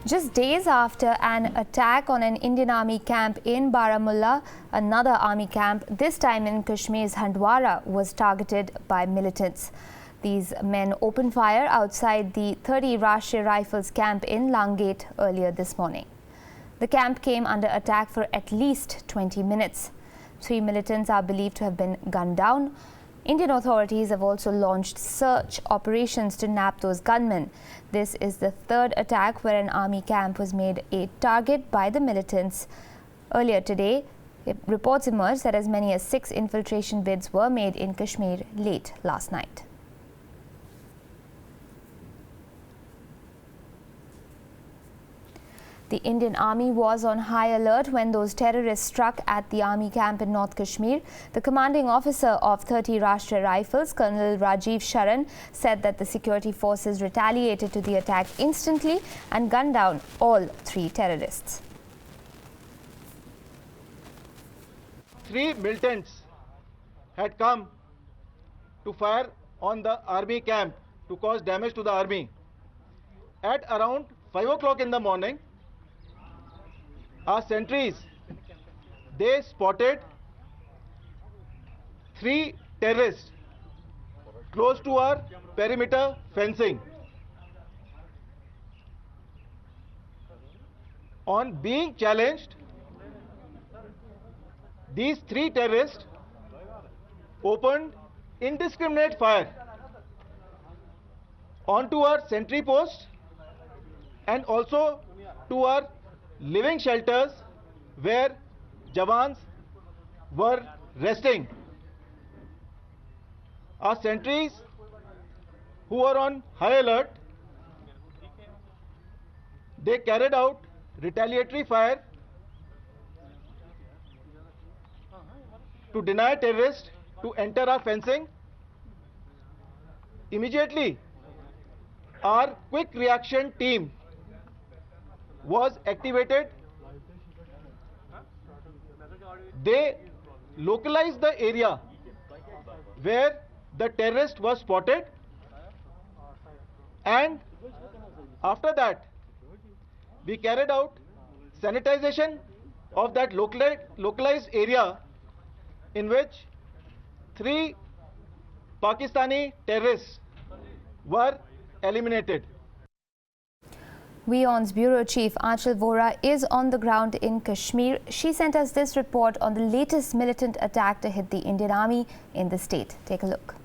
Just days after an attack on an Indian Army camp in Baramulla, another army camp, this time in Kashmir's Handwara, was targeted by militants. These men opened fire outside the 30 Rashtriya Rifles camp in Langate earlier this morning. The camp came under attack for at least 20 minutes. 3 militants are believed to have been gunned down. Indian authorities have also launched search operations to nab those gunmen. This is the third attack where an army camp was made a target by the militants. Earlier today, reports emerged that as many as 6 infiltration bids were made in Kashmir late last night. The Indian Army was on high alert when those terrorists struck at the army camp in North Kashmir. The commanding officer of 30 Rashtriya Rifles, Colonel Rajiv Sharan, said that the security forces retaliated to the attack instantly and gunned down all 3 terrorists. 3 militants had come to fire on the army camp to cause damage to the army. At around 5 o'clock in the morning, our sentries, they spotted 3 terrorists close to our perimeter fencing. On being challenged, these 3 terrorists opened indiscriminate fire onto our sentry post and also to our living shelters where Jawans were resting. Our sentries, who were on high alert, they carried out retaliatory fire to deny terrorists to enter our fencing. Immediately, our quick reaction team was activated. They localized the area where the terrorist was spotted, and after that we carried out sanitization of that localized area in which 3 Pakistani terrorists were eliminated. WION's Bureau Chief Aanchal Vora is on the ground in Kashmir. She sent us this report on the latest militant attack to hit the Indian Army in the state. Take a look.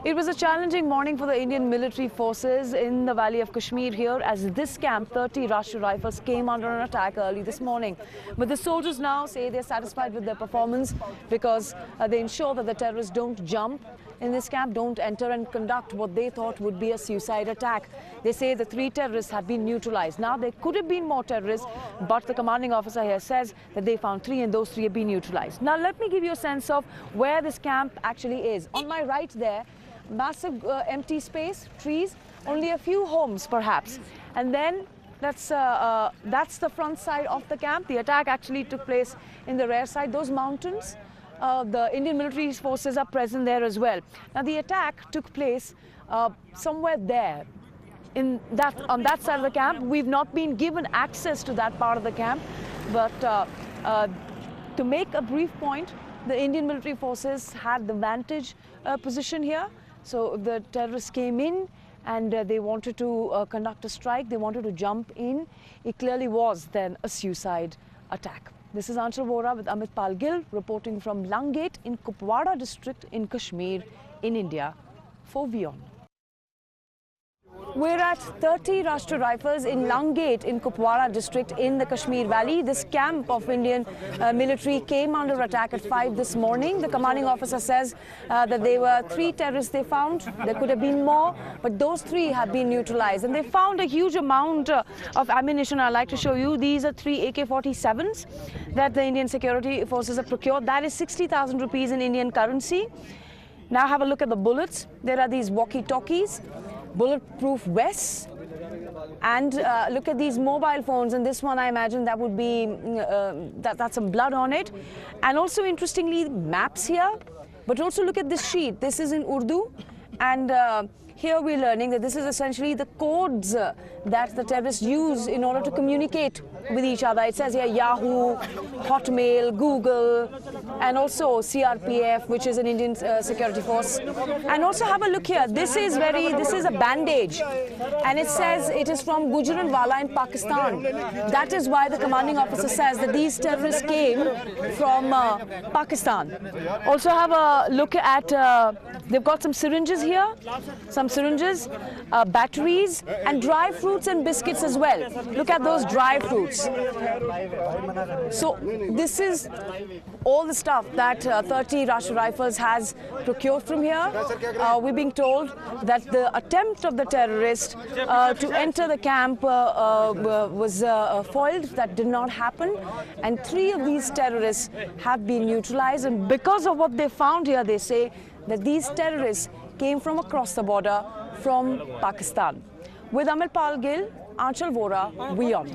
It was a challenging morning for the Indian military forces in the valley of Kashmir here as this camp, 30 Rashtriya Rifles, came under an attack early this morning. But the soldiers now say they're satisfied with their performance because they ensure that the terrorists don't jump in this camp, don't enter and conduct what they thought would be a suicide attack. They say the 3 terrorists have been neutralized. Now, there could have been more terrorists, but the commanding officer here says that they found 3 and those 3 have been neutralized. Now, let me give you a sense of where this camp actually is. On my right there, massive empty space, trees, only a few homes perhaps. And then that's the front side of the camp. The attack actually took place in the rear side. Those mountains, the Indian military forces are present there as well. Now, the attack took place somewhere there. On that side of the camp. We've not been given access to that part of the camp, but to make a brief point, the Indian military forces had the vantage position here. So if the terrorists came in and they wanted to conduct a strike, they wanted to jump in, it clearly was then a suicide attack. This is Aanchal Vora with Amit Pal Gill reporting from Langate in Kupwara district in Kashmir in India for WION. We're at 30 Rashtriya Rifles in Langate in Kupwara district in the Kashmir Valley. This camp of Indian military came under attack at 5 this morning. The commanding officer says that there were 3 terrorists they found. There could have been more, but those 3 have been neutralized. And they found a huge amount of ammunition. I'd like to show you. These are 3 AK-47s that the Indian security forces have procured. That is 60,000 rupees in Indian currency. Now have a look at the bullets. There are these walkie-talkies, bulletproof vests, and look at these mobile phones. And this one, I imagine that would be that's some blood on it. And also, interestingly, maps here. But also look at this sheet. This is in Urdu, and here we're learning that this is essentially the codes that the terrorists use in order to communicate with each other. It says here Yahoo, Hotmail, Google, and also CRPF, which is an Indian security force. And also have a look here. This is a bandage, and it says it is from Gujranwala in Pakistan. That is why the commanding officer says that these terrorists came from Pakistan. Also have a look at, they've got some syringes here, batteries, and dry fruits and biscuits as well. Look at those dry fruits. So this is all the stuff that 30 Rashtriya Rifles has procured from here. We're being told that the attempt of the terrorists to enter the camp was foiled. That did not happen, and 3 of these terrorists have been neutralized. And because of what they found here, they say that these terrorists came from across the border from Pakistan. With Amirpal Gill, Aanchal Vora, WION.